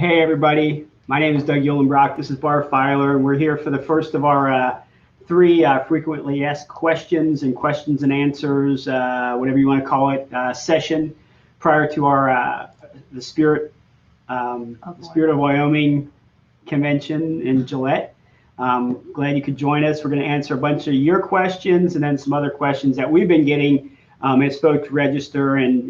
Hey everybody, my name is Doug Uhlenbrock. This is Barb Filer, and we're here for the first of our three frequently asked questions and answers, whatever you want to call it, session prior to our the Spirit of Wyoming convention in Gillette. Glad you could join us. We're going to answer a bunch of your questions and then some other questions that we've been getting as folks register and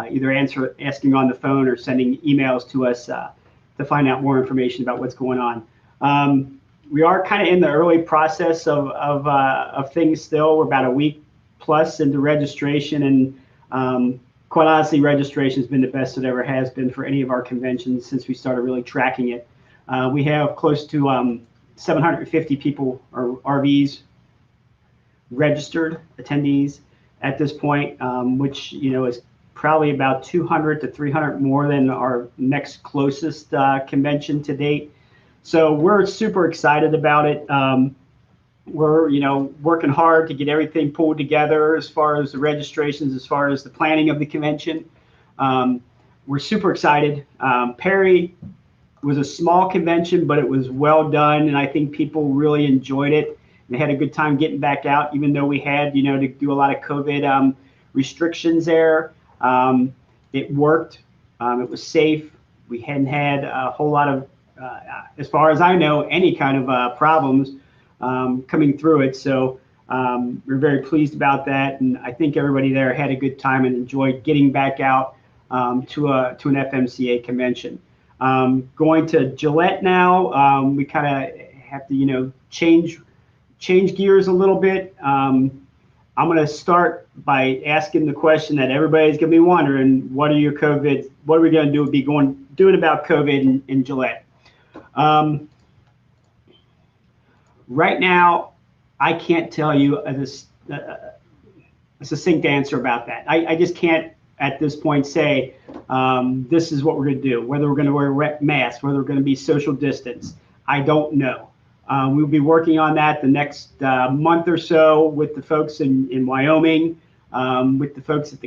either asking on the phone or sending emails to us to find out more information about what's going on. We are kind of in the early process of things still. We're about a week plus into registration, and quite honestly, registration has been the best it ever has been for any of our conventions since we started really tracking it. We have close to 750 people or RVs registered attendees at this point, which is probably about 200 to 300 more than our next closest convention to date. So we're super excited about it. We're working hard to get everything pulled together as far as the registrations, as far as the planning of the convention. We're super excited. Perry was a small convention, but it was well done, and I think people really enjoyed it. They had a good time getting back out, even though we had to do a lot of COVID restrictions there. It worked. It was safe. We hadn't had a whole lot of, as far as I know, any kind of problems coming through it. So we're very pleased about that, and I think everybody there had a good time and enjoyed getting back out to an FMCA convention. Going to Gillette now, we kind of have to change gears a little bit. I'm going to start by asking the question that everybody's going to be wondering: what are we going to doing about COVID in Gillette? Right now, I can't tell you a succinct answer about that. I just can't at this point say this is what we're going to do. Whether we're going to wear masks, whether we're going to be social distance, I don't know. We'll be working on that the next month or so with the folks in Wyoming, with the folks at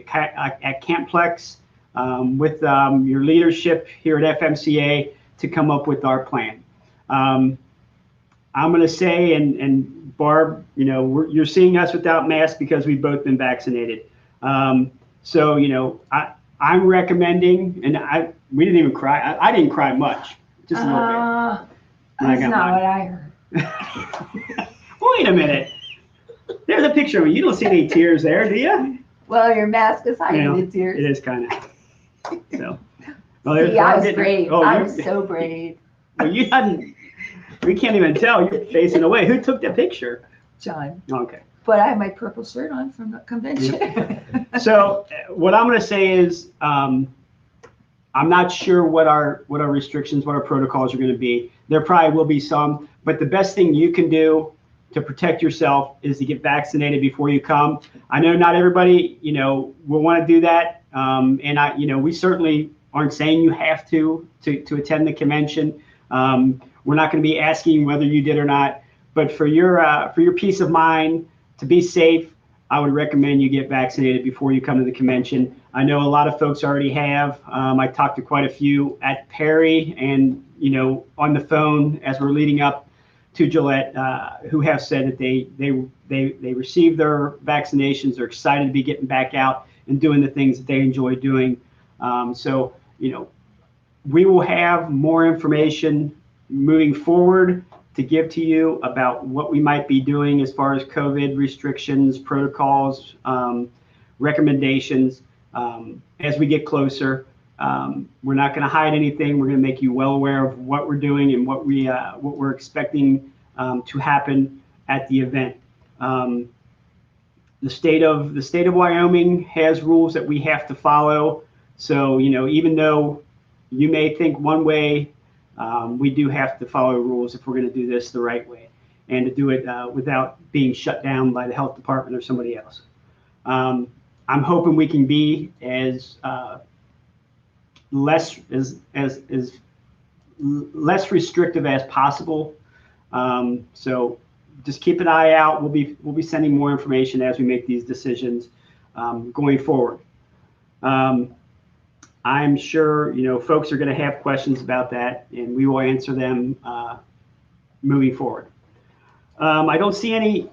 Campplex, with your leadership here at FMCA to come up with our plan. I'm going to say, and Barb, you're seeing us without masks because we've both been vaccinated. So I'm recommending, and we didn't even cry. I didn't cry much, just a little bit. That's not what I heard. Wait a minute. There's a picture of me. You don't see any tears there, do you? Well, your mask is hiding the tears. It is kind of. So. Well, see, I was brave. I was so brave. Well, you hadn't. We can't even tell. You're facing away. Who took the picture? John. Okay. But I have my purple shirt on from the convention. Yep. So what I'm going to say is, I'm not sure what our restrictions, what our protocols are going to be. There probably will be some, but the best thing you can do to protect yourself is to get vaccinated before you come. I know not everybody, will want to do that, and we certainly aren't saying you have to attend the convention. We're not going to be asking whether you did or not, but for your peace of mind, to be safe, I would recommend you get vaccinated before you come to the convention. I know a lot of folks already have. I talked to quite a few at Perry and on the phone as we're leading up to Gillette, who have said that they received their vaccinations. They're excited to be getting back out and doing the things that they enjoy doing. So we will have more information moving forward to give to you about what we might be doing as far as COVID restrictions, protocols, recommendations as we get closer. We're not going to hide anything. We're going to make you well aware of what we're doing and what we're expecting to happen at the event. The state of Wyoming has rules that we have to follow. So even though you may think one way, we do have to follow rules if we're going to do this the right way, and to do it without being shut down by the health department or somebody else. I'm hoping we can be as less restrictive as possible. So just keep an eye out. We'll be sending more information as we make these decisions going forward. I'm sure, folks are going to have questions about that, and we will answer them moving forward. I don't see any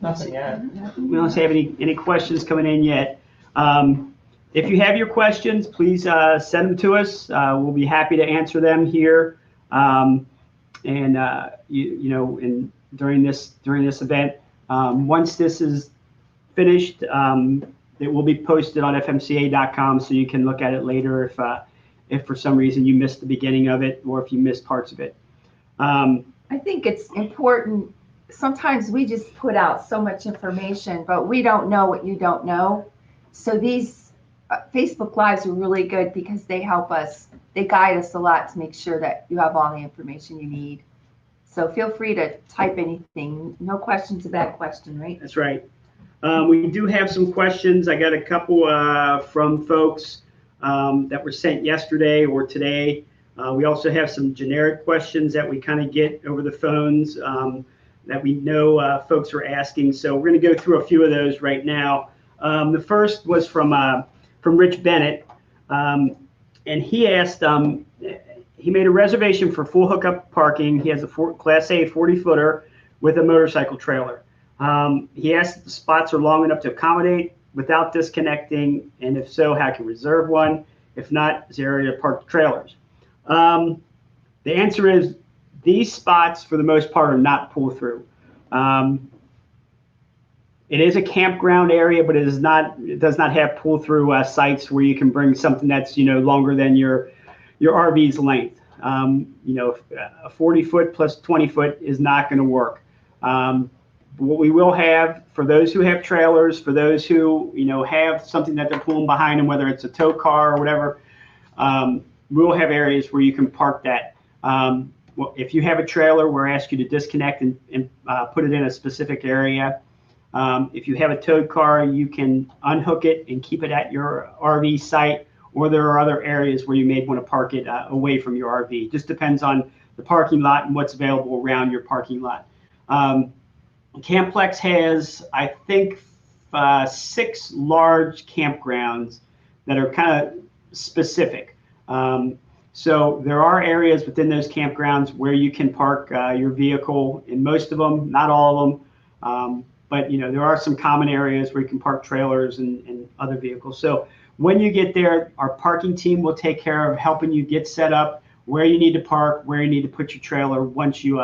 nothing yet. We don't have any questions coming in yet. If you have your questions, please send them to us. We'll be happy to answer them here. And during this event, once this is finished, it will be posted on FMCA.com, so you can look at it later if for some reason you missed the beginning of it or if you missed parts of it. I think it's important. Sometimes we just put out so much information, but we don't know what you don't know. So these Facebook Lives are really good because they help us. They guide us a lot to make sure that you have all the information you need. So feel free to type anything. No question's a bad question, right? That's right. We do have some questions. I got a couple from folks that were sent yesterday or today. We also have some generic questions that we kind of get over the phones that we know folks are asking. So we're going to go through a few of those right now. The first was from Rich Bennett, and he asked, he made a reservation for full hookup parking. He has a Class A 40-footer with a motorcycle trailer. He asked if the spots are long enough to accommodate without disconnecting, and if so, how can reserve one? If not, is there area to park the trailers? The answer is these spots, for the most part, are not pull-through. It is a campground area, but it does not have pull-through sites where you can bring something that's longer than your RV's length. A 40-foot plus 20-foot is not going to work. What we will have for those who have trailers, for those who have something that they're pulling behind them, whether it's a tow car or whatever, we will have areas where you can park that. If you have a trailer, we're asking you to disconnect and put it in a specific area. If you have a towed car, you can unhook it and keep it at your RV site, or there are other areas where you may want to park it away from your RV. Just depends on the parking lot and what's available around your parking lot. Camplex has, I think, 6 large campgrounds that are kind of specific. So there are areas within those campgrounds where you can park your vehicle. In most of them, not all of them, but there are some common areas where you can park trailers and other vehicles. So when you get there, our parking team will take care of helping you get set up, where you need to park, where you need to put your trailer once you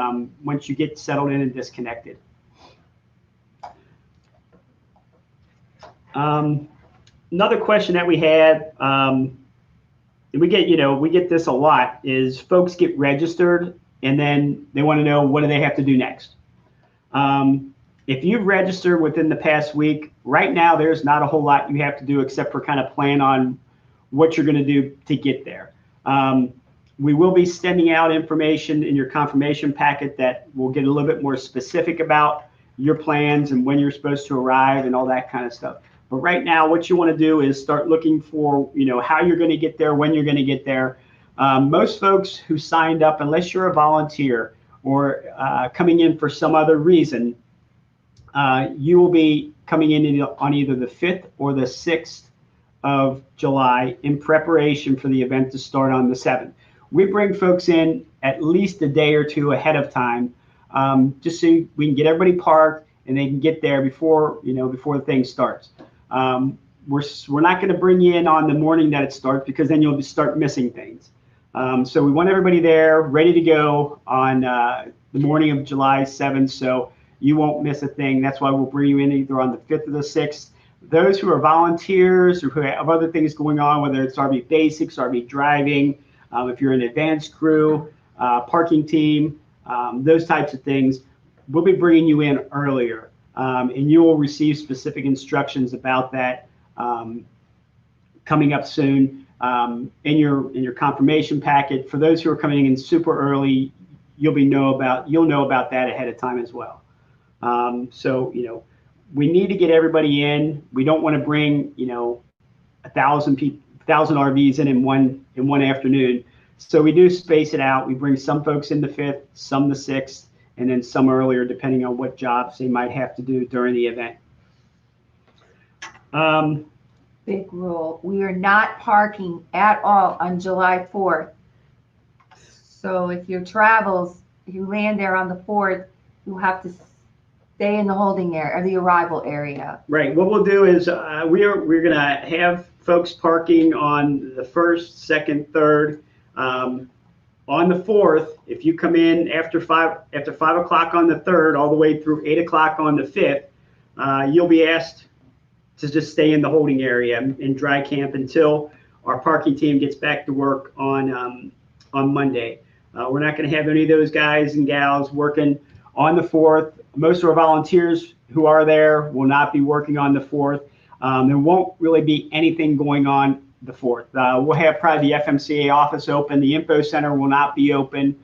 get settled in and disconnected. Another question that we had, and we get this a lot, is folks get registered and then they want to know, what do they have to do next? If you've registered within the past week, right now there's not a whole lot you have to do except for kind of plan on what you're going to do to get there. We will be sending out information in your confirmation packet that will get a little bit more specific about your plans and when you're supposed to arrive and all that kind of stuff. But right now, what you want to do is start looking for, how you're going to get there, when you're going to get there. Most folks who signed up, unless you're a volunteer or coming in for some other reason, you will be coming in on either the 5th or the 6th of July in preparation for the event to start on the 7th. We bring folks in at least a day or two ahead of time, just so we can get everybody parked and they can get there before the thing starts. We're not going to bring you in on the morning that it starts, because then you'll start missing things. So we want everybody there ready to go on the morning of July 7th, so you won't miss a thing. That's why we'll bring you in either on the 5th or the 6th. Those who are volunteers or who have other things going on, whether it's RV basics, RV driving, if you're an advanced crew, parking team, those types of things, we'll be bringing you in earlier. And you will receive specific instructions about that coming up soon in your confirmation packet. For those who are coming in super early, you'll know about that ahead of time as well. So we need to get everybody in. We don't want to bring 1,000 RVs in one afternoon. So we do space it out. We bring some folks in the 5th, some the 6th, and then some earlier, depending on what jobs they might have to do during the event. big rule. We are not parking at all on July 4th. So if your travels, if you land there on the 4th, you have to stay in the holding area or the arrival area. Right. What we'll do is we're going to have folks parking on the 1st, 2nd, 3rd. On the 4th, if you come in after 5 o'clock on the 3rd, all the way through 8 o'clock on the 5th, you'll be asked to just stay in the holding area and dry camp until our parking team gets back to work on Monday. We're not going to have any of those guys and gals working on the 4th. Most of our volunteers who are there will not be working on the 4th. There won't really be anything going on the 4th. We'll have probably the FMCA office open. The info center will not be open.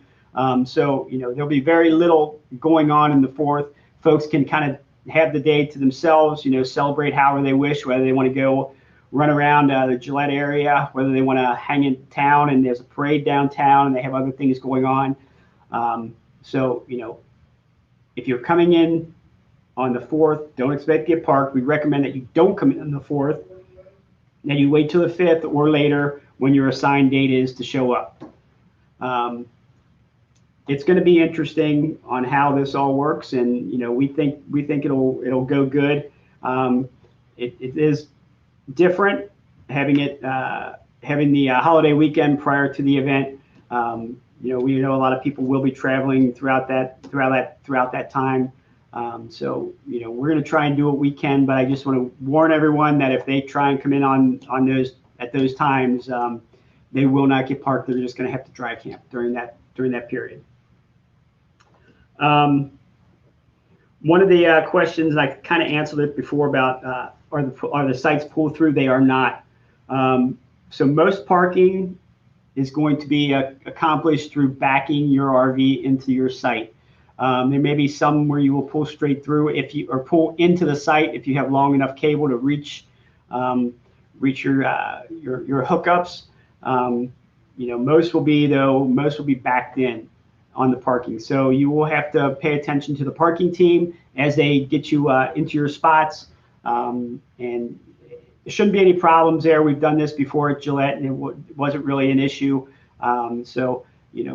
So, there'll be very little going on in the 4th. Folks can kind of have the day to themselves, celebrate however they wish, whether they want to go run around the Gillette area, whether they want to hang in town and there's a parade downtown and they have other things going on. So, if you're coming in on the 4th, don't expect to get parked. We recommend that you don't come in on the 4th. Then you wait till the 5th or later when your assigned date is to show up. It's going to be interesting on how this all works, and we think it'll go good. It is different having the holiday weekend prior to the event. We know a lot of people will be traveling throughout that time. So we're going to try and do what we can, but I just want to warn everyone that if they try and come in at those times, they will not get parked. They're just going to have to dry camp during that period. One of the questions, I kind of answered it before about are the sites pull through? They are not. So most parking is going to be accomplished through backing your RV into your site. There may be some where you will pull straight through or pull into the site if you have long enough cable to reach your hookups. Most will be backed in on the parking. So you will have to pay attention to the parking team as they get you into your spots. And there shouldn't be any problems there. We've done this before at Gillette, and it wasn't really an issue. So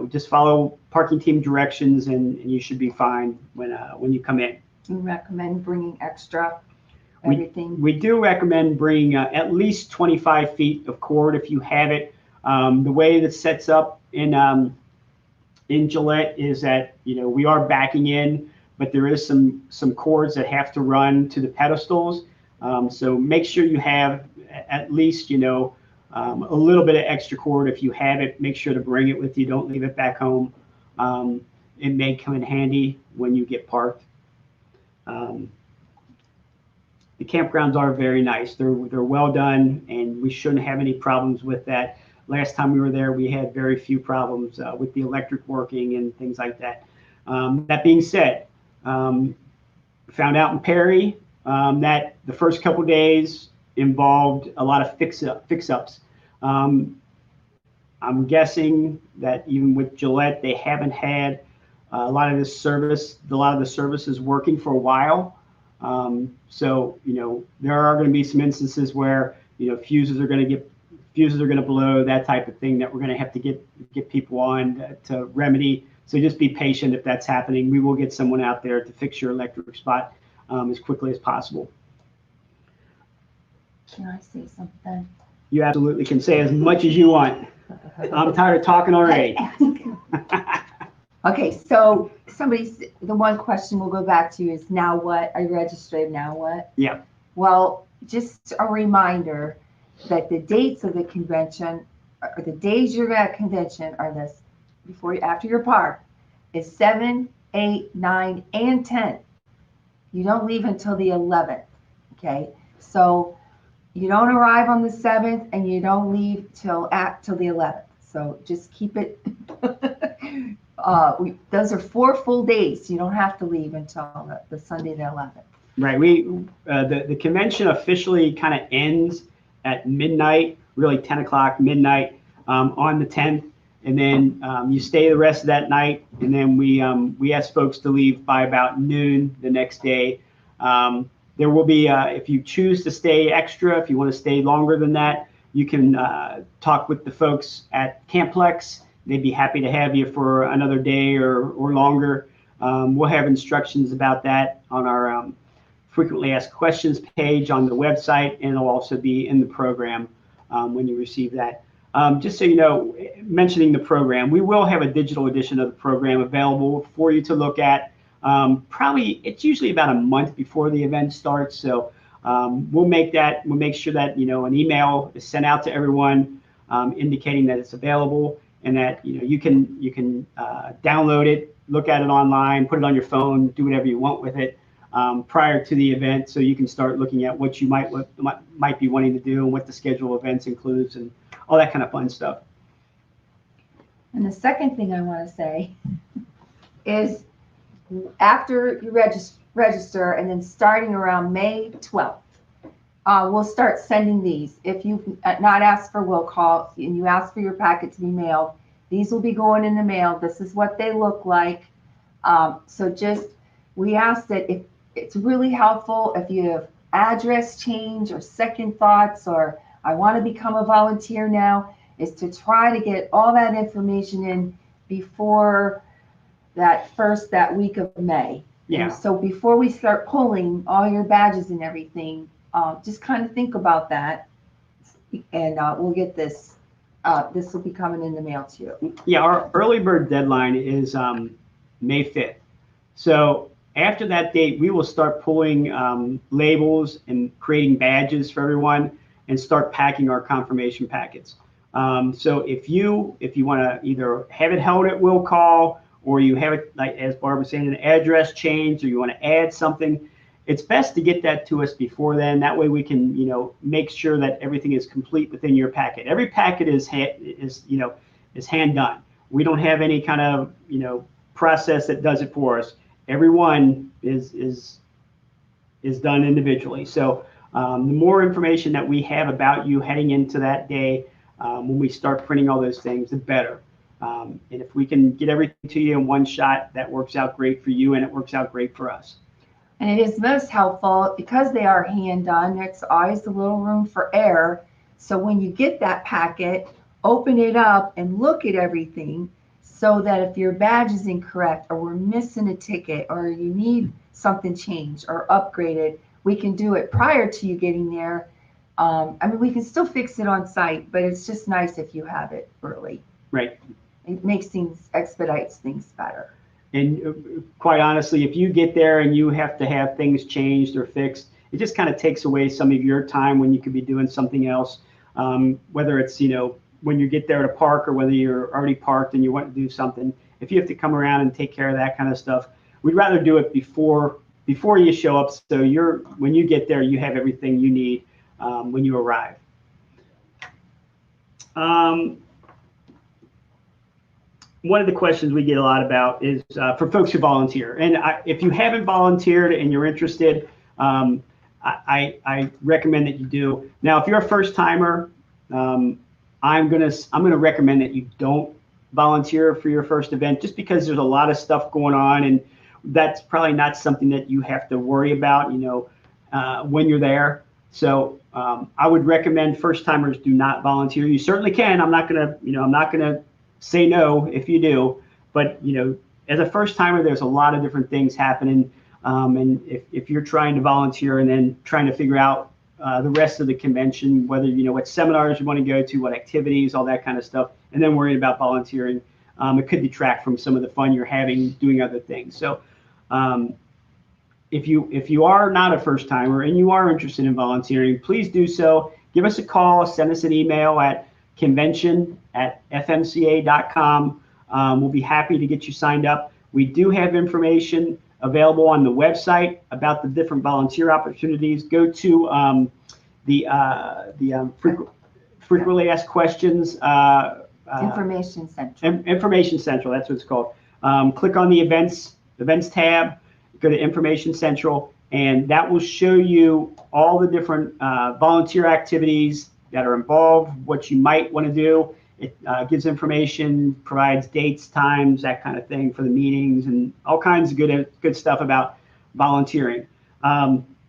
just follow parking team directions, and you should be fine when you come in. You recommend bringing extra everything? We do recommend bringing at least 25 feet of cord if you have it. The way that sets up in Gillette is that we are backing in, but there is some cords that have to run to the pedestals. So make sure you have at least a little bit of extra cord. If you have it, make sure to bring it with you. Don't leave it back home. It may come in handy when you get parked. The campgrounds are very nice. They're well done, and we shouldn't have any problems with that. Last time we were there, we had very few problems with the electric working and things like that. That being said, found out in Perry that the first couple days involved a lot of fix-ups. I'm guessing that even with Gillette, they haven't had a lot of the services working for a while. So there are going to be some instances where fuses are going to blow, that type of thing that we're going to have to get people on to remedy. So just be patient if that's happening. We will get someone out there to fix your electric spot as quickly as possible. Can I say something? You absolutely can say as much as you want. I'm tired of talking already. Okay, so the one question we'll go back to is, now what? Are you registered? Now what? Yeah. Well, just a reminder that the dates of the convention, or the days you're at convention, are this: after your park is 7, 8, 9, and 10. You don't leave until the 11th. Okay, so you don't arrive on the 7th and you don't leave till the 11th. So just keep it. Those are 4 full days. You don't have to leave until the Sunday the 11th. Right. The convention officially kind of ends at midnight, really 10 o'clock, midnight on the 10th. And then you stay the rest of that night. And then we ask folks to leave by about noon the next day. There will be, if you choose to stay extra, if you want to stay longer than that, you can talk with the folks at Camplex. They'd be happy to have you for another day or longer. We'll have instructions about that on our frequently asked questions page on the website, and it'll also be in the program when you receive that. Just so you know, mentioning the program, we will have a digital edition of the program available for you to look at. Probably, it's usually about a month before the event starts, so we'll make sure that an email is sent out to everyone indicating that it's available, and that you can download it, look at it online, put it on your phone, do whatever you want with it prior to the event, so you can start looking at what you might be wanting to do and what the schedule of events includes and all that kind of fun stuff. And the second thing I want to say is, after you register, and then starting around May 12th, we'll start sending these. If you've not asked for will call and you ask for your packet to be mailed, these will be going in the mail. This is what they look like. So we ask that if it's really helpful, if you have address change or second thoughts, or I want to become a volunteer now, is to try to get all that information in before that week of May. Yeah. And so before we start pulling all your badges and everything, just kind of think about that, and we'll get this. This will be coming in the mail to you. Yeah, our early bird deadline is May 5th. So after that date, we will start pulling labels and creating badges for everyone, and start packing our confirmation packets. So if you want to either have it held at will call, or you have it, like as Barb was saying, an address change, or you want to add something, it's best to get that to us before then. That way we can, make sure that everything is complete within your packet. Every packet is hand done. We don't have any kind of, process that does it for us. Everyone is done individually. So the more information that we have about you heading into that day, when we start printing all those things, the better. And if we can get everything to you in one shot, that works out great for you, and it works out great for us. And it is most helpful because they are hand done. There's always a little room for error. So when you get that packet, open it up and look at everything, so that if your badge is incorrect, or we're missing a ticket, or you need something changed or upgraded, we can do it prior to you getting there. We can still fix it on site, but it's just nice if you have it early. Right. It expedites things better. And quite honestly, if you get there and you have to have things changed or fixed, it just kind of takes away some of your time when you could be doing something else. Whether it's, when you get there at a park, or whether you're already parked and you want to do something, if you have to come around and take care of that kind of stuff, we'd rather do it before you show up. So when you get there, you have everything you need when you arrive. One of the questions we get a lot about is for folks who volunteer. And if you haven't volunteered and you're interested, I recommend that you do. Now, if you're a first timer, I'm gonna recommend that you don't volunteer for your first event, just because there's a lot of stuff going on, and that's probably not something that you have to worry about, when you're there. So I would recommend first timers do not volunteer. You certainly can. I'm not gonna say no if you do, but as a first timer, there's a lot of different things happening, and if you're trying to volunteer and then trying to figure out the rest of the convention, whether what seminars you want to go to, what activities, all that kind of stuff, and then worrying about volunteering, it could detract from some of the fun you're having doing other things. So if you are not a first timer and you are interested in volunteering, please do so. Give us a call, send us an email at convention@fmca.com. We'll be happy to get you signed up. We do have information available on the website about the different volunteer opportunities. Go to the frequently asked questions Information Central. Information Central, that's what it's called. Click on the events tab, go to Information Central, and that will show you all the different volunteer activities that are involved, what you might want to do. It gives information, provides dates, times, that kind of thing for the meetings, and all kinds of good stuff about volunteering.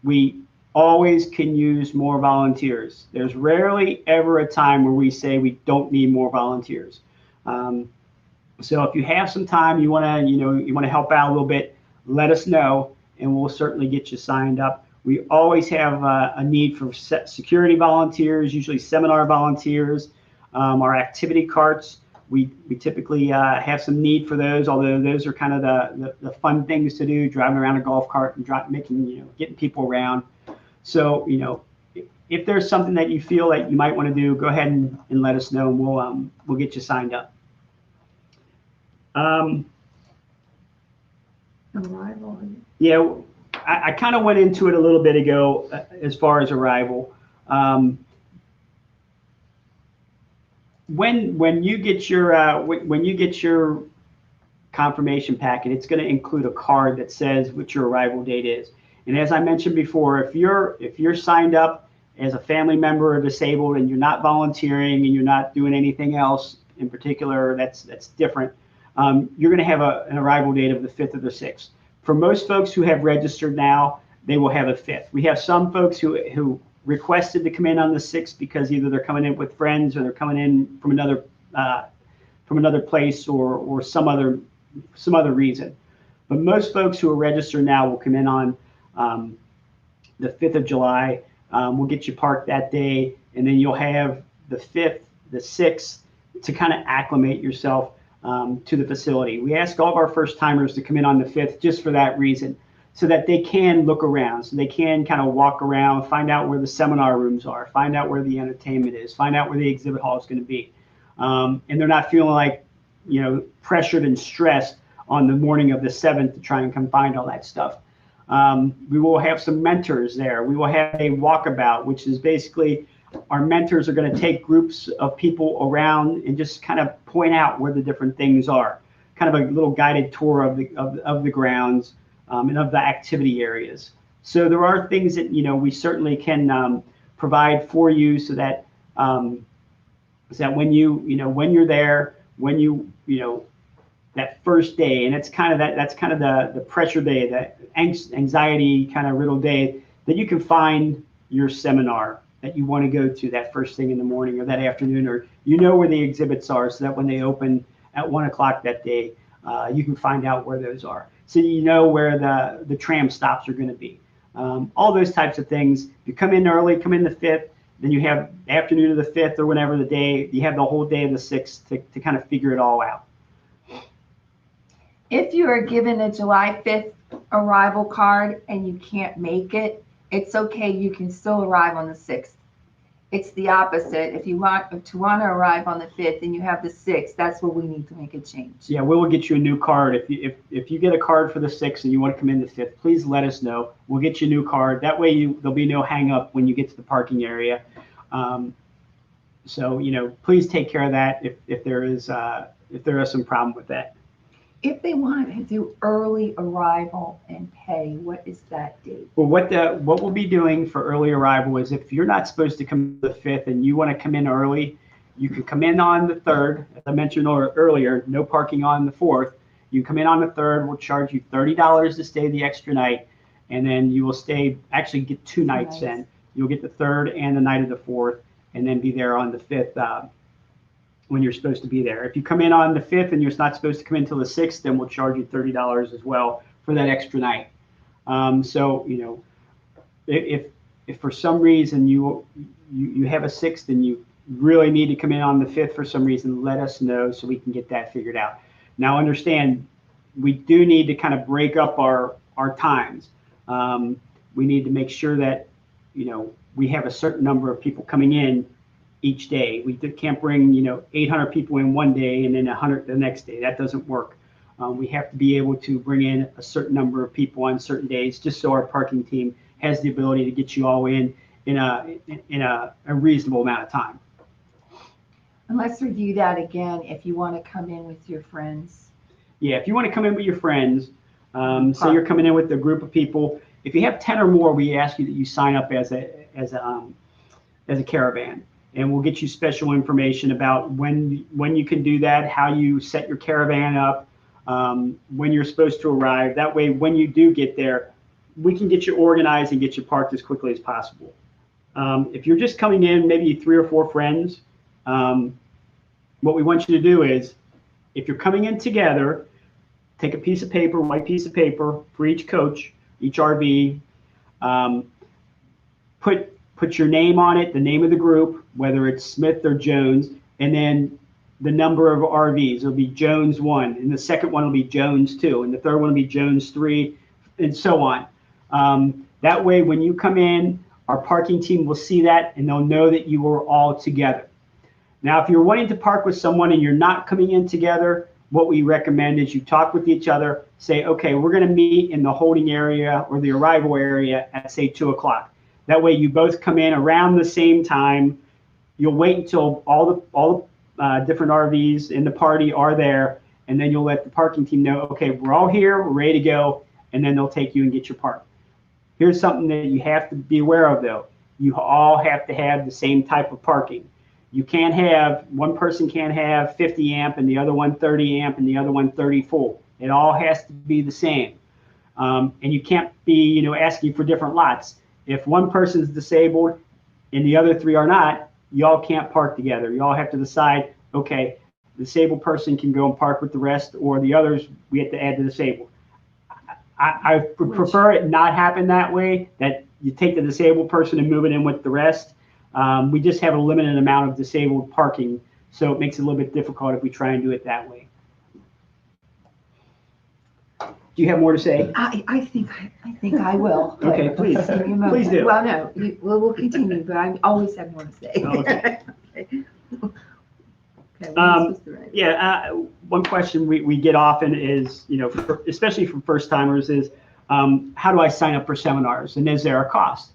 we always can use more volunteers. There's rarely ever a time where we say we don't need more volunteers. So if you have some time, you want to help out a little bit, let us know, and we'll certainly get you signed up. We always have a need for security volunteers, usually seminar volunteers. Our activity carts, we typically have some need for those, although those are kind of the fun things to do, driving around a golf cart and getting people around. So, if there's something that you feel like you might want to do, go ahead and let us know, and we'll get you signed up. Arrival. Yeah, I kind of went into it a little bit ago as far as arrival. When you get your confirmation packet, it's going to include a card that says what your arrival date is. And as I mentioned before, if you're signed up as a family member or disabled and you're not volunteering and you're not doing anything else in particular that's different, you're going to have an arrival date of the 5th or the 6th. For most folks who have registered now, they will have a 5th. We have some folks who requested to come in on the 6th because either they're coming in with friends or they're coming in from another place or some other reason. But most folks who are registered now will come in on the 5th of July. We'll get you parked that day, and then you'll have the 5th, the 6th to kind of acclimate yourself to the facility. We ask all of our first timers to come in on the 5th just for that reason, so that they can look around, so they can kind of walk around, find out where the seminar rooms are, find out where the entertainment is, find out where the exhibit hall is going to be. And they're not feeling like, pressured and stressed on the morning of the 7th to try and come find all that stuff. We will have some mentors there. We will have a walkabout, which is basically our mentors are going to take groups of people around and just kind of point out where the different things are. Kind of a little guided tour of the grounds and of the activity areas. So there are things that we certainly can provide for you, so that when you're there, that first day, and it's kind of that's kind of the pressure day, that anxiety kind of riddled day, that you can find your seminar that you want to go to that first thing in the morning or that afternoon, or where the exhibits are, so that when they open at 1 o'clock that day, you can find out where those are. So where the tram stops are going to be. All those types of things. You come in early, come in the 5th, then you have the afternoon of the 5th or whenever the day, you have the whole day of the 6th to kind of figure it all out. If you are given a July 5th arrival card and you can't make it, it's okay. You can still arrive on the 6th. It's the opposite. If you want to arrive on the 5th and you have the 6th, that's where we need to make a change. Yeah, we will get you a new card. If you get a card for the 6th and you want to come in the 5th, please let us know. We'll get you a new card. That way there'll be no hang up when you get to the parking area. So please take care of that if there is some problem with that. If they want to do early arrival and pay, what is that date? Well, what we'll be doing for early arrival is, if you're not supposed to come the 5th and you want to come in early, you can come in on the 3rd. As I mentioned earlier, no parking on the 4th. You come in on the 3rd, we'll charge you $30 to stay the extra night, and then you will actually get 2 nights in. You'll get the 3rd and the night of the 4th, and then be there on the 5th when you're supposed to be there. If you come in on the 5th and you're not supposed to come in until the 6th, then we'll charge you $30 as well for that extra night. If for some reason you have a 6th and you really need to come in on the 5th for some reason, let us know so we can get that figured out. Now understand, we do need to kind of break up our times. We need to make sure that we have a certain number of people coming in each day. We can't bring 800 people in one day and then 100 the next day. That doesn't work. We have to be able to bring in a certain number of people on certain days, just so our parking team has the ability to get you all in a reasonable amount of time. And let's review that again. If you want to come in with your friends. Yeah, if you want to come in with your friends, so you're coming in with a group of people. If you have 10 or more, we ask you that you sign up as a caravan. And we'll get you special information about when you can do that, how you set your caravan up, when you're supposed to arrive. That way, when you do get there, we can get you organized and get you parked as quickly as possible. If you're just coming in, maybe 3 or 4 friends, what we want you to do is, if you're coming in together, take a piece of paper, white piece of paper for each coach, each RV, put your name on it, the name of the group, whether it's Smith or Jones, and then the number of RVs. It'll be Jones 1, and the second one will be Jones 2, and the third one will be Jones 3, and so on. That way, when you come in, our parking team will see that, and they'll know that you are all together. Now, if you're wanting to park with someone and you're not coming in together, what we recommend is you talk with each other, say, okay, we're going to meet in the holding area or the arrival area at, say, 2 o'clock. That way you both come in around the same time. You'll wait until all the different RVs in the party are there, and then you'll let the parking team know, okay, we're all here, we're ready to go, and then they'll take you and get your park. Here's something that you have to be aware of, though. You all have to have the same type of parking. You can't have, one person can't have 50 amp and the other one 30 amp and the other one 30 full. It all has to be the same. And you can't be, asking for different lots. If one person's disabled and the other 3 are not, y'all can't park together. You all have to decide, okay, the disabled person can go and park with the rest, or the others, we have to add the disabled. I prefer it not happen that way, that you take the disabled person and move it in with the rest. We just have a limited amount of disabled parking, so it makes it a little bit difficult if we try and do it that way. Do you have more to say? I think I will. Okay, please. Please do. Well, no, we'll continue, but I always have more to say. Okay. Okay, one question we get often is, especially from first timers, is how do I sign up for seminars, and is there a cost?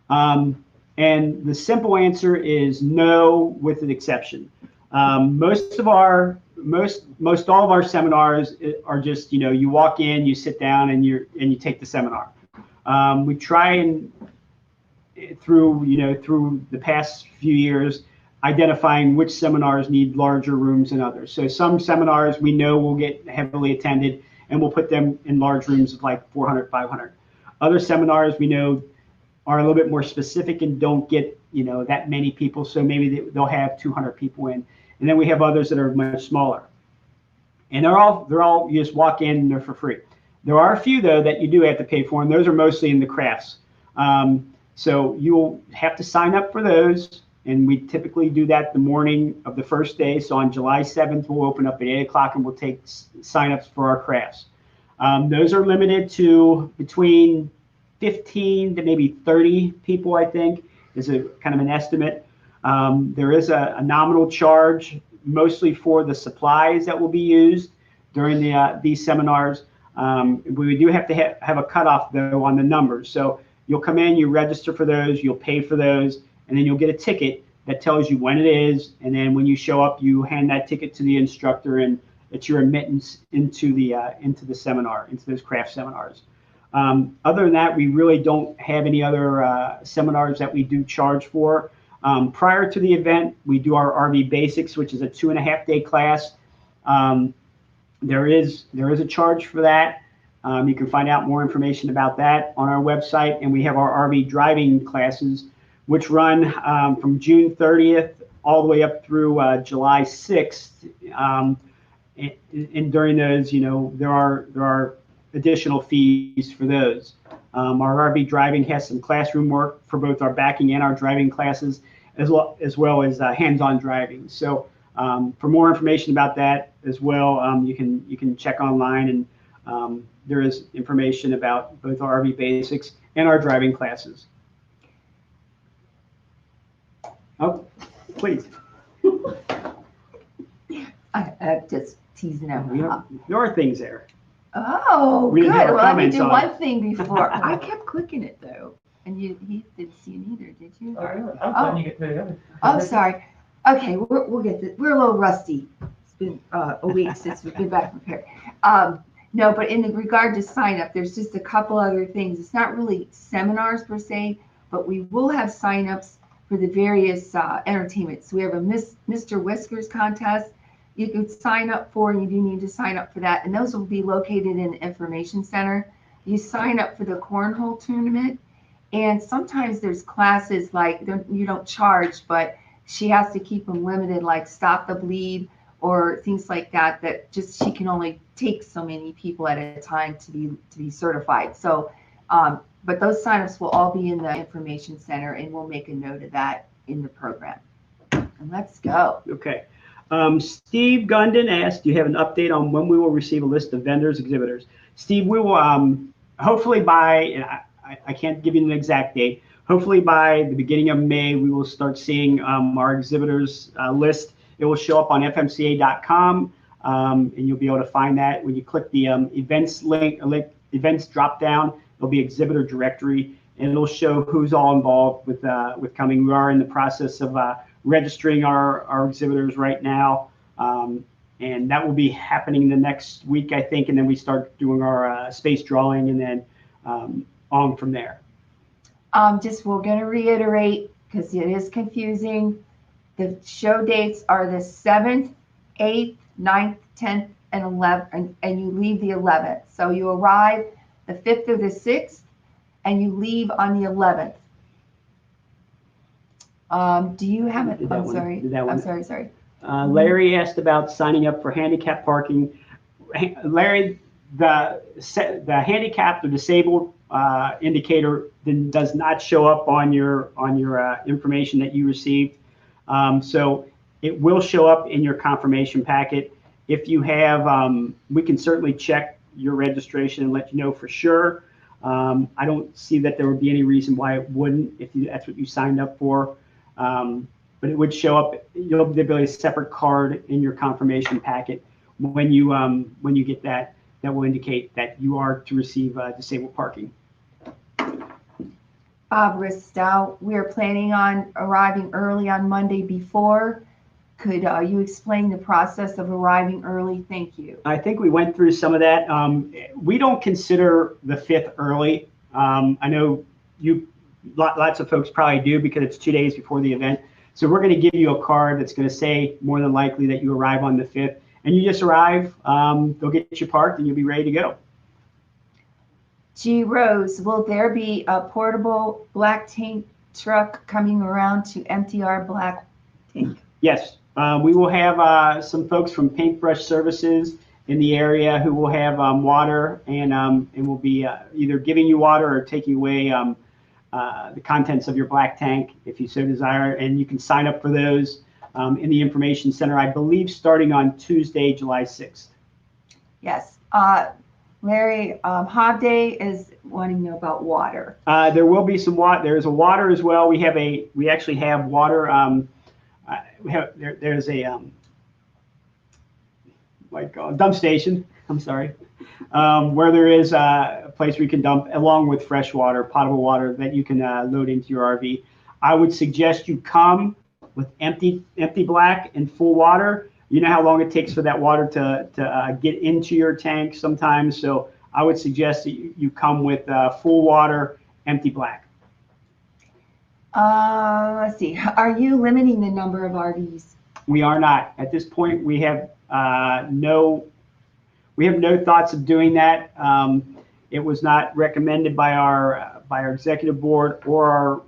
And the simple answer is no, with an exception. Most all of our seminars are just, you walk in, you sit down, and you take the seminar. We try and through the past few years, identifying which seminars need larger rooms than others. So some seminars we know will get heavily attended, and we'll put them in large rooms of like 400, 500. Other seminars we know are a little bit more specific and don't get that many people, so maybe they'll have 200 people in. And then we have others that are much smaller, and they're all you just walk in and they're for free. There are a few though that you do have to pay for, and those are mostly in the crafts. So you'll have to sign up for those, and we typically do that the morning of the first day. So on July 7th, we'll open up at 8 o'clock and we'll take signups for our crafts. Those are limited to between 15 to maybe 30 people, I think, is a kind of an estimate. There is a nominal charge, mostly for the supplies that will be used during these seminars. We do have to have a cutoff, though, on the numbers. So you'll come in, you register for those, you'll pay for those, and then you'll get a ticket that tells you when it is. And then when you show up, you hand that ticket to the instructor, and it's your admittance into the seminar, into those craft seminars. Other than that, we really don't have any other seminars that we do charge for. Prior to the event, we do our RV Basics, which is a 2.5-day class. There is a charge for that. You can find out more information about that on our website. And we have our RV driving classes, which run from June 30th all the way up through July 6th. And during those, there are additional fees for those. Our RV driving has some classroom work for both our backing and our driving classes, as well as hands-on driving. So for more information about that as well, you can check online, and there is information about both our RV Basics and our driving classes. Oh, please. I'm just teasing out. There are things there. Oh, We good. didn't have Well, let me comments do on one it. thing before. I kept clicking it though, and he didn't see it either, did you? Oh, really? I'm glad you get through the other. Oh, sorry. Okay, we'll get this. We're a little rusty. It's been a week since we've been back prepared. No, but in regard to sign up, there's just a couple other things. It's not really seminars per se, but we will have signups for the various entertainments. So we have a Mr. Whiskers contest you could sign up for, and you do need to sign up for that. And those will be located in the information center. you sign up for the cornhole tournament, and sometimes there's classes like you don't charge, but she has to keep them limited, like Stop the Bleed or things like that. That just she can only take so many people at a time to be certified. So, but those signups will all be in the information center, and we'll make a note of that in the program. And let's go. Okay. Steve Gundon asked, do you have an update on when we will receive a list of vendors, exhibitors? Steve, we will hopefully by, I can't give you an exact date, hopefully by the beginning of May, we will start seeing our exhibitors list. It will show up on FMCA.com, and you'll be able to find that. When you click the events link, events drop down, there'll be exhibitor directory, and it'll show who's all involved with coming. We are in the process of registering our exhibitors right now, and that will be happening the next week, I think, and then we start doing our space drawing, and then on from there. We're going to reiterate, because it is confusing. The show dates are the 7th, 8th, 9th, 10th, and 11th, and you leave the 11th. So you arrive the 5th or the 6th, and you leave on the 11th. Do you have it? I'm sorry. Larry asked about signing up for handicap parking. Larry, the handicapped or disabled indicator does not show up on your information that you received. So it will show up in your confirmation packet. If you have, we can certainly check your registration and let you know for sure. I don't see that there would be any reason why it wouldn't if that's what you signed up for. But it would show up. You'll be able to get a separate card in your confirmation packet when you get that. That will indicate that you are to receive disabled parking. Bob Ristow, we're planning on arriving early on Monday before. Could you explain the process of arriving early? Thank you. I think we went through some of that. We don't consider the 5th early. I know lots of folks probably do because it's 2 days before the event. So we're going to give you a card that's going to say more than likely that you arrive on the 5th. And you just arrive, they'll get you parked, and you'll be ready to go. G. Rose, will there be a portable black tank truck coming around to empty our black tank? Yes, we will have some folks from Paintbrush Services in the area who will have water, and will be either giving you water or taking away the contents of your black tank if you so desire. And you can sign up for those in the information center, I believe, starting on Tuesday, July 6th. Yes. Larry, Hobday is wanting to know about water. There will be some water. There's a water as well. We actually have water. There's a dump station. I'm sorry, where there is a place where you can dump along with fresh water, potable water that you can load into your RV. I would suggest you come with empty black and full water. You know how long it takes for that water to get into your tank sometimes. So I would suggest that you come with full water, empty black. Let's see. Are you limiting the number of RVs? We are not. At this point, we have no thoughts of doing that. It was not recommended by our executive board or our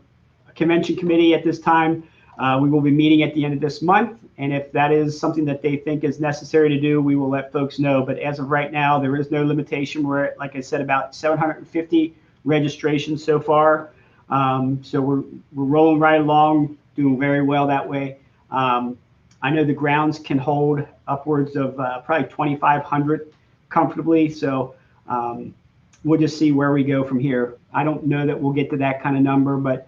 convention committee at this time. We will be meeting at the end of this month, and if that is something that they think is necessary to do, we will let folks know. But as of right now, there is no limitation. We're at, like I said, about 750 registrations so far. So we're rolling right along, doing very well that way. I know the grounds can hold upwards of probably 2,500 comfortably. So we'll just see where we go from here. I don't know that we'll get to that kind of number, but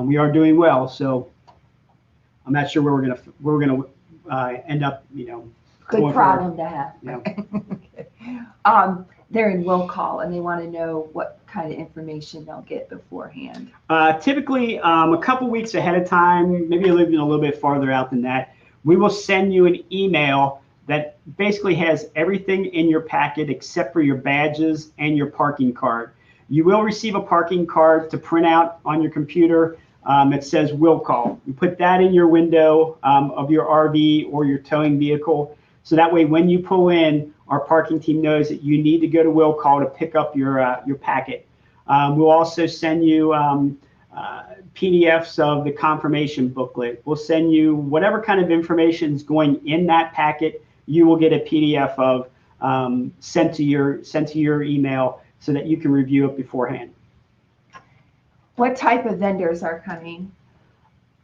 we are doing well. So I'm not sure where we're gonna end up. Good problem to have. Yeah. They're in will call, and they want to know what kind of information they'll get beforehand. Typically, a couple weeks ahead of time, maybe even a little bit farther out than that, we will send you an email that basically has everything in your packet except for your badges and your parking card. You will receive a parking card to print out on your computer. It says will call. You put that in your window of your RV or your towing vehicle. So that way, when you pull in, our parking team knows that you need to go to Will Call to pick up your packet. We'll also send you PDFs of the confirmation booklet. We'll send you whatever kind of information is going in that packet. You will get a PDF of sent to your email so that you can review it beforehand. What type of vendors are coming?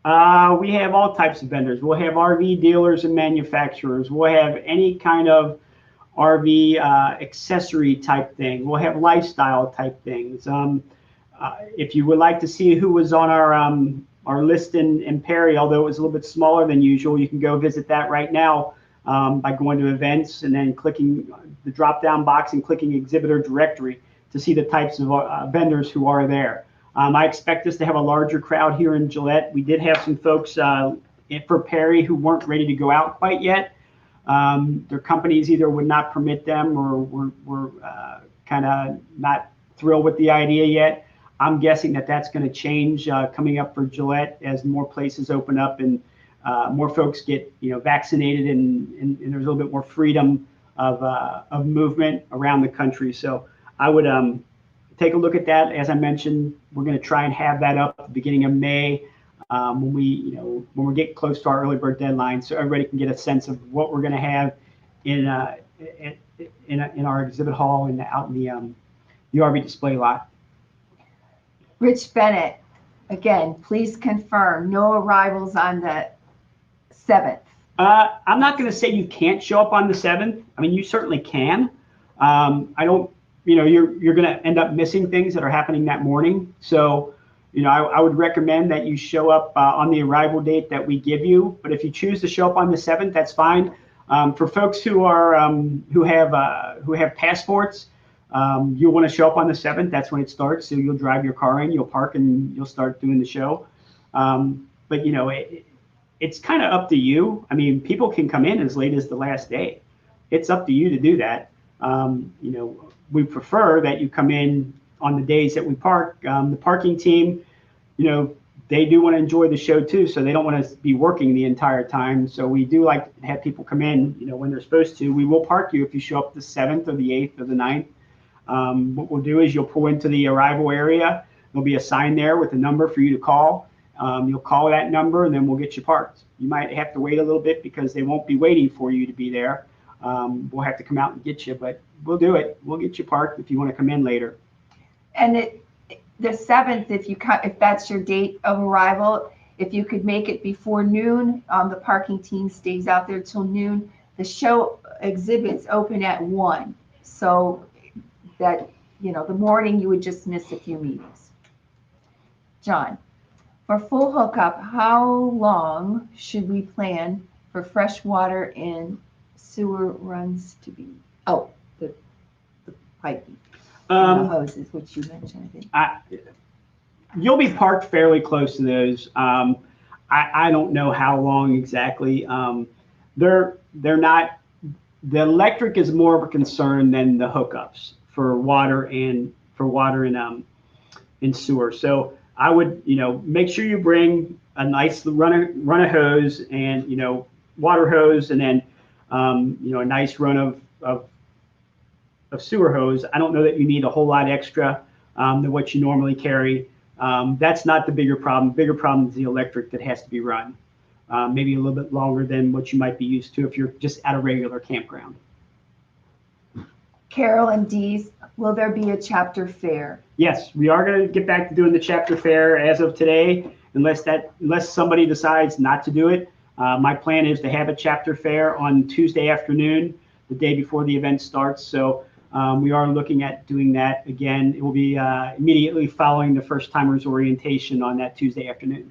We have all types of vendors. We'll have RV dealers and manufacturers. We'll have any kind of RV accessory type thing. We'll have lifestyle type things. If you would like to see who was on our list in Perry, although it was a little bit smaller than usual, you can go visit that right now by going to events and then clicking the drop-down box and clicking exhibitor directory to see the types of vendors who are there. I expect us to have a larger crowd here in Gillette. We did have some folks for Perry who weren't ready to go out quite yet. Their companies either would not permit them or were kind of not thrilled with the idea yet. I'm guessing that that's going to change coming up for Gillette as more places open up and more folks get vaccinated and there's a little bit more freedom of movement around the country. So I would take a look at that. As I mentioned, we're going to try and have that up at the beginning of May when we get close to our early bird deadline, so everybody can get a sense of what we're going to have in our exhibit hall and out in the RV display lot. Rich Bennett, again, please confirm no arrivals on the 7th. I'm not going to say you can't show up on the 7th. I mean, you certainly can. I don't. You're going to end up missing things that are happening that morning. So, I would recommend that you show up on the arrival date that we give you. But if you choose to show up on the 7th, that's fine. For folks who have passports, you'll want to show up on the 7th. That's when it starts. So you'll drive your car in, you'll park, and you'll start doing the show. But it's kind of up to you. I mean, people can come in as late as the last day. It's up to you to do that. We prefer that you come in on the days that we park. The parking team, they do want to enjoy the show too, so they don't want to be working the entire time. So we do like to have people come in, when they're supposed to. We will park you if you show up the 7th or the 8th or the 9th. What we'll do is you'll pull into the arrival area. There'll be a sign there with a number for you to call. You'll call that number and then we'll get you parked. You might have to wait a little bit because they won't be waiting for you to be there. We'll have to come out and get you, but we'll do it. We'll get you parked if you want to come in later. And the 7th, if that's your date of arrival, if you could make it before noon, the parking team stays out there till noon. The show exhibits open at 1, so that the morning you would just miss a few meetings. John, for full hookup, how long should we plan for fresh water and sewer runs to be? Oh, the piping, and the hoses, which you mentioned, I think. You'll be parked fairly close to those. I don't know how long exactly. They're not. The electric is more of a concern than the hookups for water and in sewer. So I would make sure you bring a nice run of hose and water hose and then a nice run of sewer hose. I don't know that you need a whole lot extra than what you normally carry. That's not the bigger problem. Bigger problem is the electric that has to be run. Maybe a little bit longer than what you might be used to if you're just at a regular campground. Carol and Dee's, will there be a chapter fair? Yes, we are going to get back to doing the chapter fair as of today, unless somebody decides not to do it. My plan is to have a chapter fair on Tuesday afternoon, the day before the event starts. So we are looking at doing that again. It will be immediately following the first timers orientation on that Tuesday afternoon.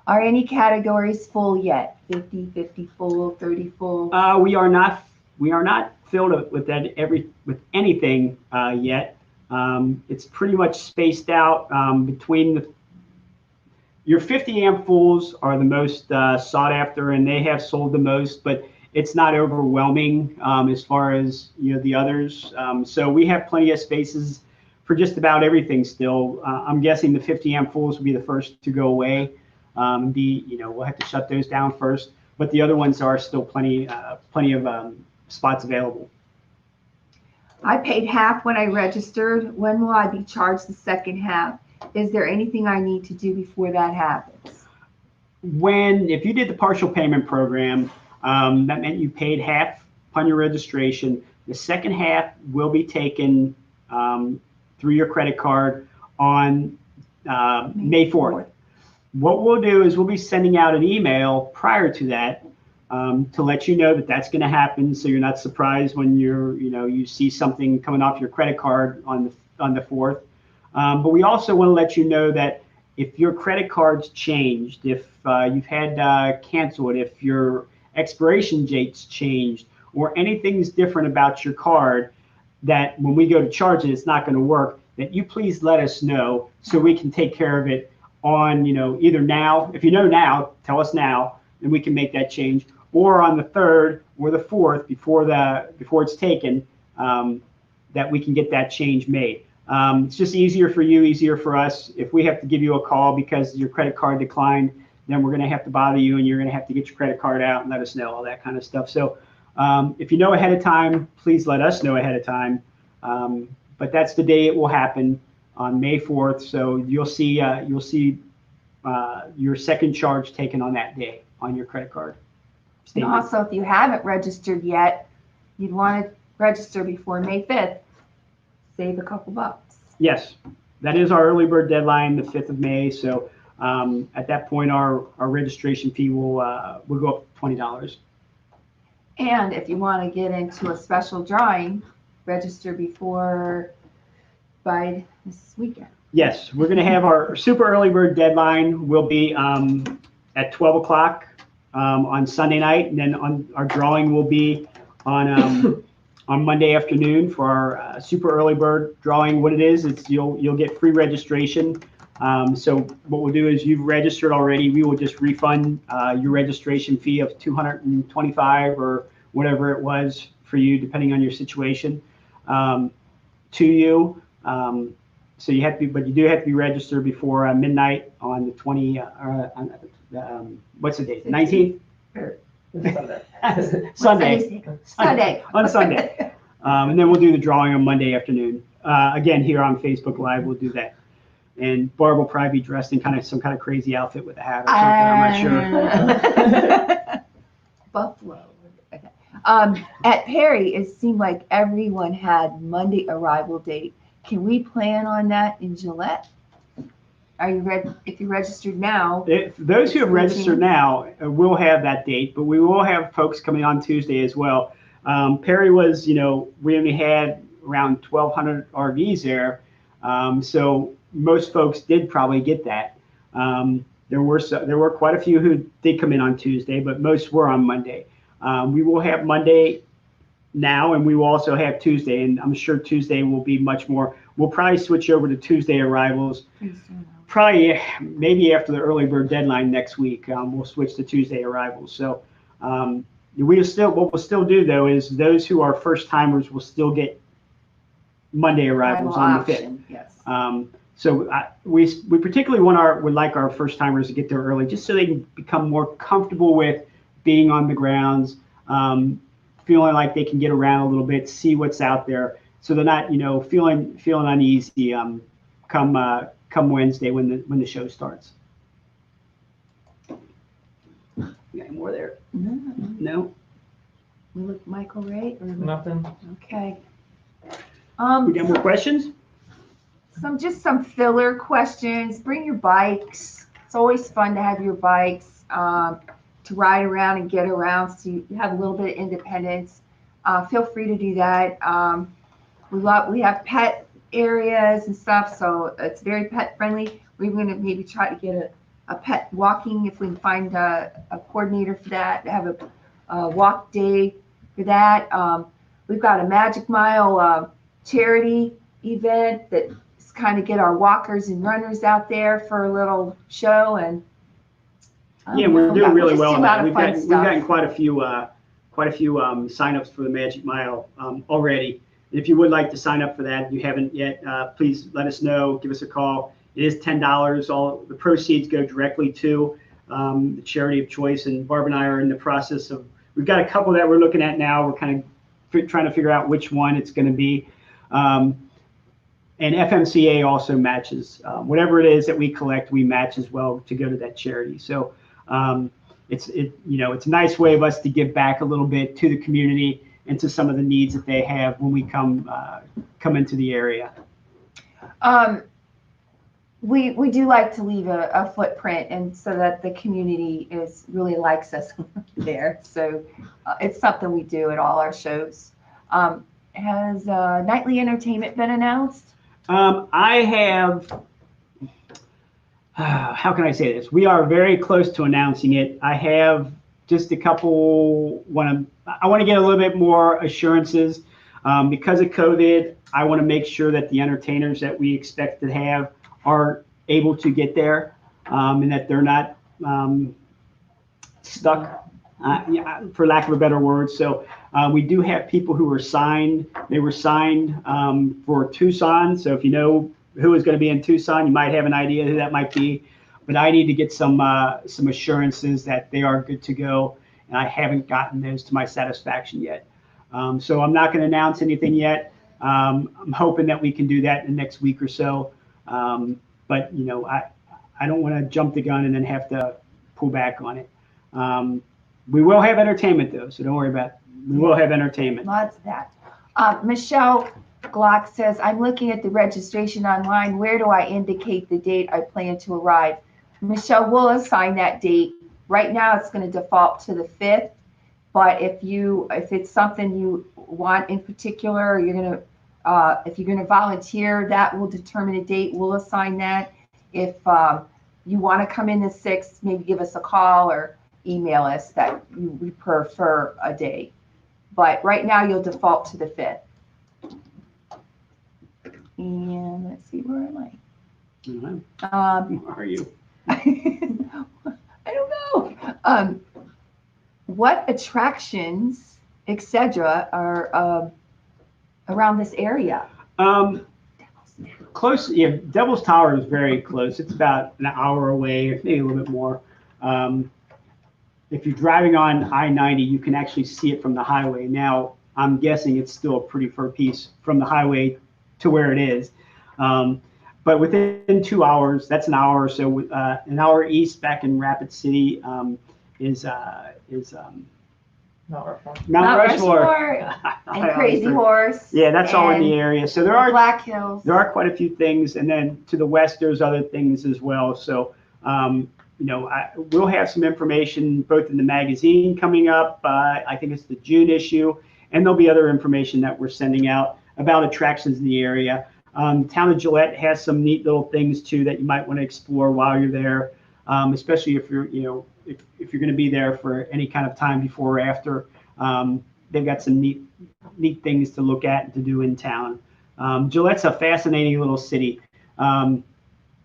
Are any categories full yet? 50, 50 full, 30 full? We are not filled with anything yet. It's pretty much spaced out between your 50 amp fulls are the most sought after, and they have sold the most, but it's not overwhelming as far as the others. So we have plenty of spaces for just about everything still. I'm guessing the 50 amp fulls will be the first to go away. We'll have to shut those down first, but the other ones are still plenty of spots available. I paid half when I registered. When will I be charged the second half? Is there anything I need to do before that happens? If you did the partial payment program, that meant you paid half upon your registration. The second half will be taken through your credit card on May 4th. What we'll do is we'll be sending out an email prior to that to let you know that that's going to happen, so you're not surprised when you see something coming off your credit card on the 4th. But we also want to let you know that if your credit card's changed, if you've had canceled, if your expiration date's changed, or anything's different about your card, that when we go to charge it, it's not going to work, that you please let us know so we can take care of it on, either now, if you know now, tell us now, and we can make that change, or on the 3rd or the 4th before it's taken, that we can get that change made. It's just easier for you, easier for us. If we have to give you a call because your credit card declined, then we're going to have to bother you, and you're going to have to get your credit card out and let us know, all that kind of stuff. So if you know ahead of time, please let us know ahead of time. But that's the day it will happen, on May 4th. So you'll see your second charge taken on that day on your credit card statement. And also, if you haven't registered yet, you'd want to register before May 5th. Save a couple bucks. Yes, that is our early bird deadline, the 5th of May. So at that point, our registration fee will go up $20. And if you want to get into a special drawing, register by this weekend. Yes, we're going to have our super early bird deadline will be at 12 o'clock on Sunday night, and then our drawing will be on Monday afternoon for our super early bird drawing. What it is, it's you'll get free registration. So what we'll do is, you've registered already. We will just refund your registration fee of $225 or whatever it was for you, depending on your situation, to you. So you have to, but you do have to be registered before midnight on the 20. What's the date? The 19th. Sunday. On Sunday. And then we'll do the drawing on Monday afternoon. Again, here on Facebook Live, we'll do that. And Barb will probably be dressed in some kind of crazy outfit with a hat or something. I'm not sure. Buffalo. Okay. At Perry, it seemed like everyone had Monday arrival date. Can we plan on that in Gillette? Are you ready? If you registered now, those who have registered now will have that date, but we will have folks coming on Tuesday as well. Perry was, we only had around 1,200 RVs there, so most folks did probably get that. There were quite a few who did come in on Tuesday, but most were on Monday. We will have Monday now, and we will also have Tuesday, and I'm sure Tuesday will be much more. We'll probably switch over to Tuesday arrivals. Probably maybe after the early bird deadline next week, we'll switch to Tuesday arrivals. So what we'll still do though is, those who are first timers will still get Monday arrivals on the 5th. Yes. So we particularly would like our first timers to get there early, just so they can become more comfortable with being on the grounds, feeling like they can get around a little bit, see what's out there, so they're not feeling uneasy come Wednesday when the show starts. You got any more there? No. We look Michael Ray or Nothing. Okay. We got more questions? Some filler questions. Bring your bikes. It's always fun to have your bikes to ride around and get around, so you have a little bit of independence. Feel free to do that. We have pet areas and stuff, so it's very pet friendly. We're going to maybe try to get a pet walking, if we can find a coordinator for that, have a walk day for that. We've got a Magic Mile charity event that kind of get our walkers and runners out there for a little show, and we're doing really well on that. We've gotten quite a few signups for the Magic Mile already. If you would like to sign up for that, if you haven't yet, please let us know. Give us a call. It is $10. All the proceeds go directly to the charity of choice. And Barb and I are in the process of. We've got a couple that we're looking at now. We're kind of trying to figure out which one it's going to be. And FMCA also matches whatever it is that we collect. We match as well to go to that charity. So it's a nice way of us to give back a little bit to the community and to some of the needs that they have when we come into the area. We do like to leave a footprint, and so that the community really likes us there. So it's something we do at all our shows. Has nightly entertainment been announced? I have. How can I say this? We are very close to announcing it. I have just a couple. I want to get a little bit more assurances because of COVID. I want to make sure that the entertainers that we expect to have are able to get there and that they're not stuck, for lack of a better word. So we do have people who are signed. They were signed for Tucson. So if you know who is going to be in Tucson, you might have an idea who that might be. But I need to get some assurances that they are good to go, and I haven't gotten those to my satisfaction yet. So I'm not going to announce anything yet. I'm hoping that we can do that in the next week or so. But I don't want to jump the gun and then have to pull back on it. We will have entertainment though, so don't worry about it. We will have entertainment. Lots of that. Michelle Glock says, I'm looking at the registration online. Where do I indicate the date I plan to arrive? Michelle, we'll assign that date. Right now it's going to default to the 5th, but if it's something you want in particular, if you're going to volunteer, that will determine a date. We'll assign that. If you want to come in the 6th, maybe give us a call or email us that we prefer a day. But right now you'll default to the 5th. And let's see, where am I? Where are you? I don't know. What attractions, etc., are around this area? Close. Yeah, Devil's Tower is very close. It's about an hour away, maybe a little bit more. If you're driving on I-90, you can actually see it from the highway. Now, I'm guessing it's still a pretty far piece from the highway to where it is. But within 2 hours, that's an hour or so. An hour east, back in Rapid City, is Mount Rushmore. And Crazy Horse. Yeah, that's all in the area. So there are Black Hills. There are quite a few things, and then to the west, there's other things as well. So, we'll have some information both in the magazine coming up. I think it's the June issue, and there'll be other information that we're sending out about attractions in the area. Town of Gillette has some neat little things too that you might want to explore while you're there, especially if you're, if you're going to be there for any kind of time before or after. They've got some neat things to look at and to do in town. Gillette's a fascinating little city.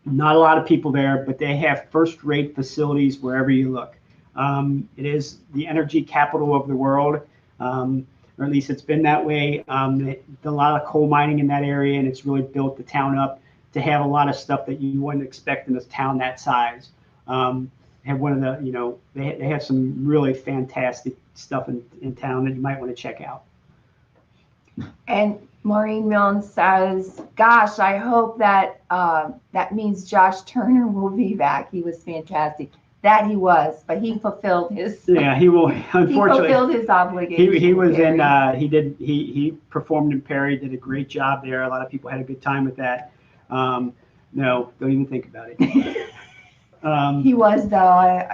Not a lot of people there, but they have first-rate facilities wherever you look. It is the energy capital of the world, or at least it's been that way. A lot of coal mining in that area, and it's really built the town up to have a lot of stuff that you wouldn't expect in a town that size. Have one of the, they have some really fantastic stuff in town that you might want to check out. And Maureen Milne says, gosh, I hope that that means Josh Turner will be back. He was fantastic. That he was, but he fulfilled his. Yeah, he will. Unfortunately, he fulfilled his obligation. He was he performed in Perry, did a great job there. A lot of people had a good time with that. No, don't even think about it. He was though.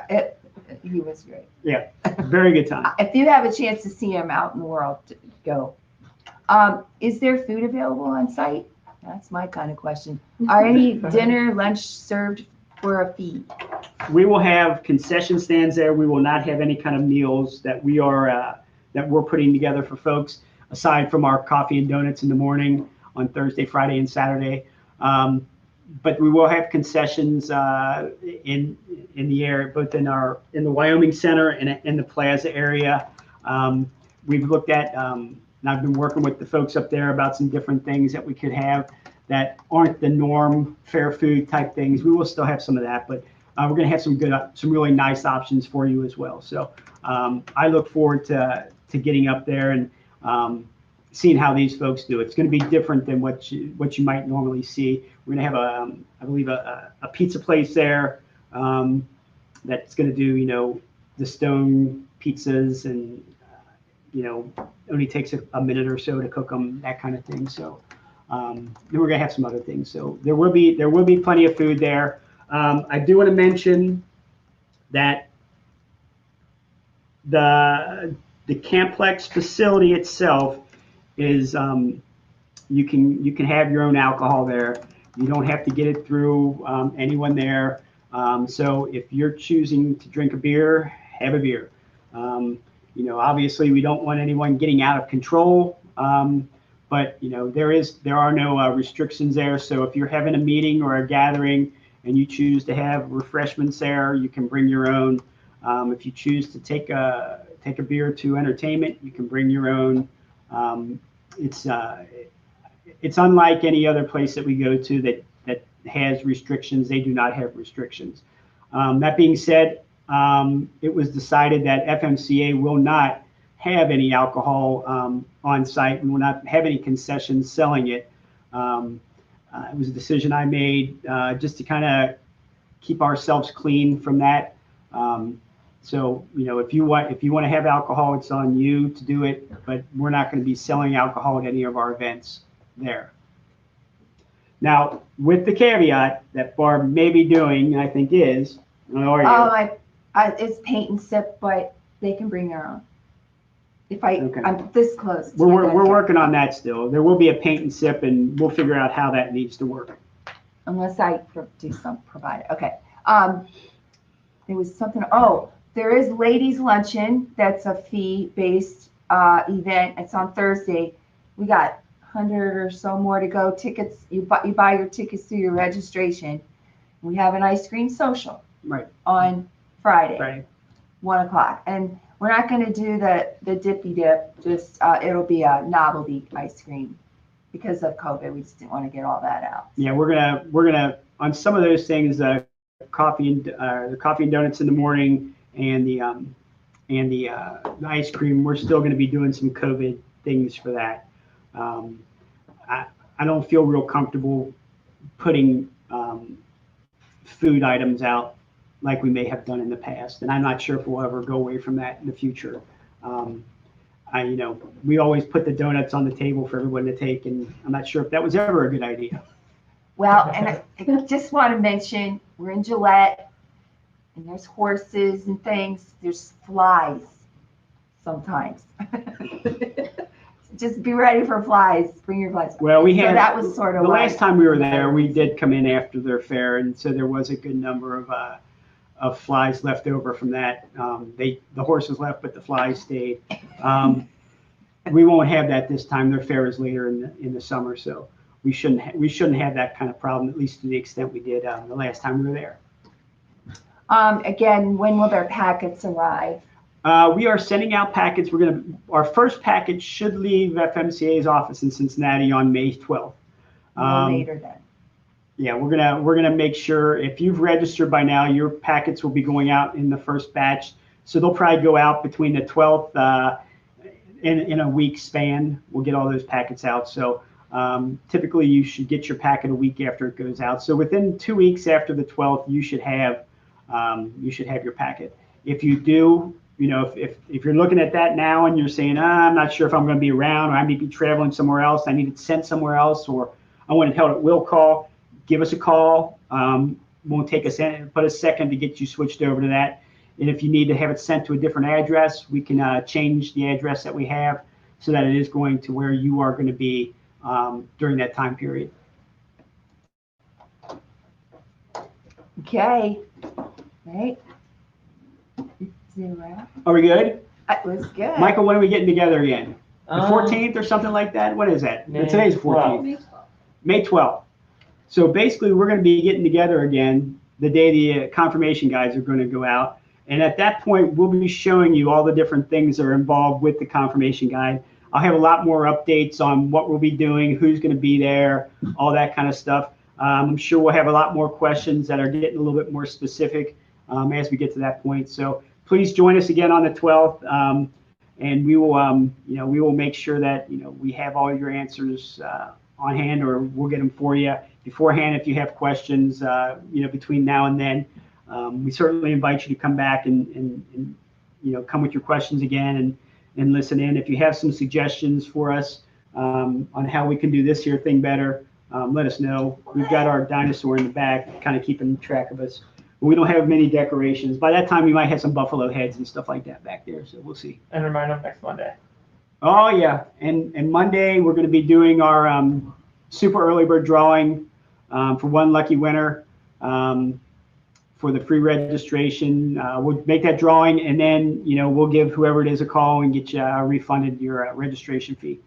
He was great. Yeah, very good time. If you have a chance to see him out in the world, go. Is there food available on site? That's my kind of question. Are any dinner, lunch served for a fee? We will have concession stands there. We will not have any kind of meals that we're putting together for folks, aside from our coffee and donuts in the morning on Thursday, Friday, and Saturday. But we will have concessions in the area, both in the Wyoming Center and in the Plaza area. We've looked at, and I've been working with the folks up there about some different things that we could have that aren't the norm fair food type things. We will still have some of that, but we're going to have some really nice options for you as well. So I look forward to getting up there, and seeing how these folks do. It's going to be different than what you might normally see. We're going to have I believe a pizza place there that's going to do the stone pizzas, and only takes a minute or so to cook them, that kind of thing. So then we're going to have some other things. So there will be plenty of food there. I do want to mention that the Camplex facility itself is you can have your own alcohol there. You don't have to get it through anyone there. So if you're choosing to drink a beer, have a beer. Obviously we don't want anyone getting out of control, but there are no restrictions there. So if you're having a meeting or a gathering and you choose to have refreshments there, you can bring your own. If you choose to take a beer to entertainment, you can bring your own. It's unlike any other place that we go to that has restrictions. They do not have restrictions. That being said, it was decided that FMCA will not have any alcohol on site and will not have any concessions selling it. It was a decision I made just to kind of keep ourselves clean from that. So if you want to have alcohol, it's on you to do it, but we're not going to be selling alcohol at any of our events there. Now, with the caveat that Barb may be doing, I think is, it's paint and sip, but they can bring their own. Okay. I'm this close. We're working on that still. There will be a paint and sip, and we'll figure out how that needs to work. Unless I provide it. Okay. There was something. Oh, there is ladies luncheon. That's a fee-based event. It's on Thursday. We got 100 or so more to go. Tickets. You buy your tickets through your registration. We have an ice cream social. Right. On Friday. Right. 1 o'clock. And we're not going to do the dippy dip. Just it'll be a novelty ice cream because of COVID. We just didn't want to get all that out. Yeah, we're gonna on some of those things, the coffee and donuts in the morning, and the ice cream. We're still going to be doing some COVID things for that. I don't feel real comfortable putting food items out like we may have done in the past, and I'm not sure if we'll ever go away from that in the future. We always put the donuts on the table for everyone to take, and I'm not sure if that was ever a good idea. Well, and I just want to mention, we're in Gillette, and there's horses and things. There's flies sometimes. Just be ready for flies. Bring your flies. Well, we had, so that was sort of the last time we were there, we did come in after their fair, and so there was a good number of flies left over from that. The horses left, but the flies stayed. We won't have that this time. Their fair is later in the summer, so we shouldn't have that kind of problem, at least to the extent we did the last time we were there. Again, when will their packets arrive? We are sending out packets. Our first package should leave FMCA's office in Cincinnati on May 12th. Later then. Yeah, we're gonna make sure if you've registered by now, your packets will be going out in the first batch. So they'll probably go out between the 12th in a week span. We'll get all those packets out. So typically you should get your packet a week after it goes out. So within 2 weeks after the 12th, you should have your packet. If you do, if you're looking at that now and you're saying, I'm not sure if I'm going to be around, or I may be traveling somewhere else, I need it sent somewhere else, or I want it held at will call, give us a call. Won't take us but a second to get you switched over to that. And if you need to have it sent to a different address, we can change the address that we have so that it is going to where you are going to be during that time period. Okay. Right. Zero. Are we good? That was good. Michael, when are we getting together again? The 14th or something like that? What is that? Today's 14th. May 12th. So basically, we're going to be getting together again the day the confirmation guides are going to go out. And at that point, we'll be showing you all the different things that are involved with the confirmation guide. I'll have a lot more updates on what we'll be doing, who's going to be there, all that kind of stuff. I'm sure we'll have a lot more questions that are getting a little bit more specific as we get to that point. So please join us again on the 12th. and we will, we will make sure that, we have all your answers on hand, or we'll get them for you beforehand if you have questions, between now and then. We certainly invite you to come back and come with your questions again and listen in. If you have some suggestions for us on how we can do this here thing better, let us know. We've got our dinosaur in the back, kind of keeping track of us. We don't have many decorations. By that time, we might have some buffalo heads and stuff like that back there, so we'll see. And remind them next Monday. Oh, yeah. And Monday, we're going to be doing our super early bird drawing for one lucky winner for the free registration. We'll make that drawing, and then, we'll give whoever it is a call and get you refunded your registration fee.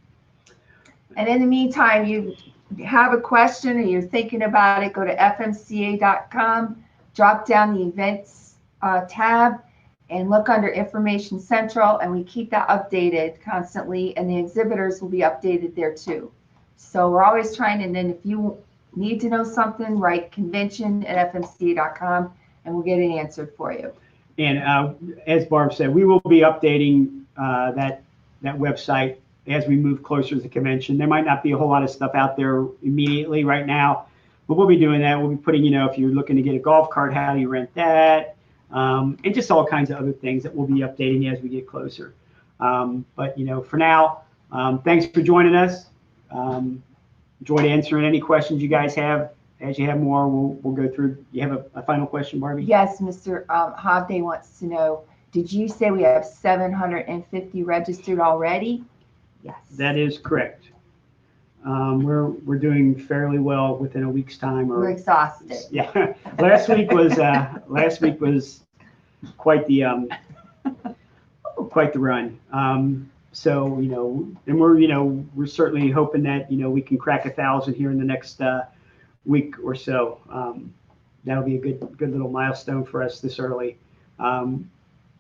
And in the meantime, you have a question or you're thinking about it, go to fmca.com, drop down the events tab, and look under Information Central, and we keep that updated constantly, and the exhibitors will be updated there too. So we're always trying, and then if you need to know something, write convention@fmca.com, and we'll get it answered for you. And as Barb said, we will be updating that website as we move closer to the convention. There might not be a whole lot of stuff out there immediately right now, but we'll be doing that. We'll be putting, if you're looking to get a golf cart, how do you rent that? And just all kinds of other things that we'll be updating as we get closer. But, for now, thanks for joining us. Enjoyed answering any questions you guys have. As you have more, we'll go through. You have a final question, Barbie? Yes, Mr. Hovde wants to know, did you say we have 750 registered already? Yes. That is correct. We're doing fairly well within a week's time. We're exhausted. Yeah. last week was quite the run. So, and we're certainly hoping that, we can crack 1,000 here in the next week or so. That'll be a good little milestone for us this early. I'm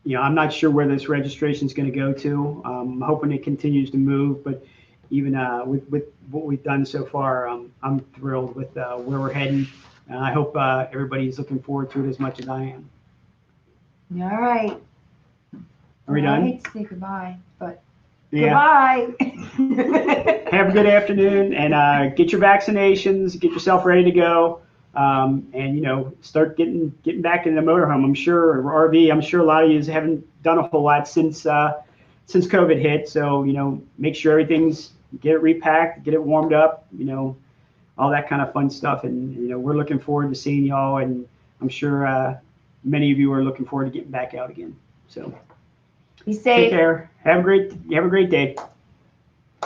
not sure where this registration is going to go to. I'm hoping it continues to move, but even with what we've done so far, I'm thrilled with where we're heading. And I hope everybody's looking forward to it as much as I am. All right. Are we done? I hate to say goodbye, but yeah. Goodbye. Have a good afternoon, and get your vaccinations, get yourself ready to go, and start getting back in the motorhome. I'm sure, or RV. I'm sure a lot of you haven't done a whole lot since COVID hit. So make sure get it repacked, get it warmed up, all that kind of fun stuff. And we're looking forward to seeing y'all, and I'm sure many of you are looking forward to getting back out again. So Be take safe. care. Have a great day.